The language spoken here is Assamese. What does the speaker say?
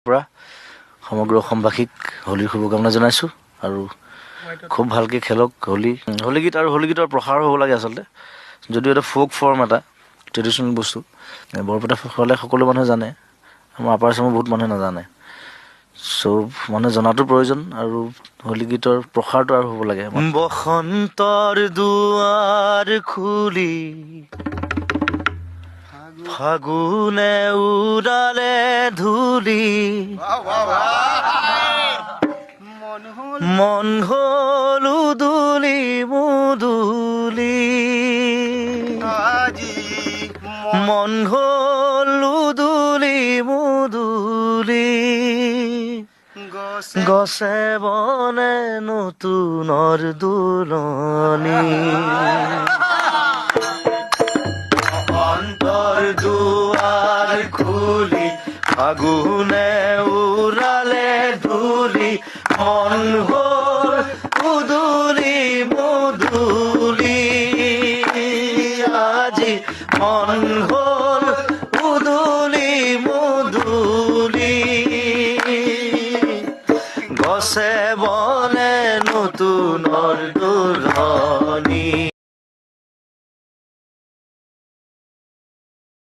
পৰা সমগ্ৰ অসমবাসীক হোলীৰ শুভকামনা জনাইছোঁ আৰু খুব ভালকৈ খেলক হোলী গীত আৰু হোলী গীতৰ প্ৰসাৰ হ'ব লাগে আচলতে যদিও এটা ফ'ক ফৰ্ম এটা ট্ৰেডিশ্যনেল বস্তু বৰপেটা হ'লে সকলো মানুহে জানে আমাৰ আপাৰ আচামৰ বহুত মানুহে নাজানে চ' মানুহে জনাটো প্ৰয়োজন আৰু হোলী গীতৰ প্ৰসাৰটো আৰু হ'ব লাগে বসন্তৰ দুৱাৰ খুলি ফাগুনে উৰালে ধূলি মন হল উদুলি মুদুলি মন হল উদুলি মুদুলি গছে বনে নতুনৰ দুলনি অন্তৰ দুৱাৰ খুলি ফাগুনে উৰালে ধূলি মন হল উদুলি মুদুলি আজি মন হল উদুলি মুদুলি গছে বনে নতুনৰ দুলনি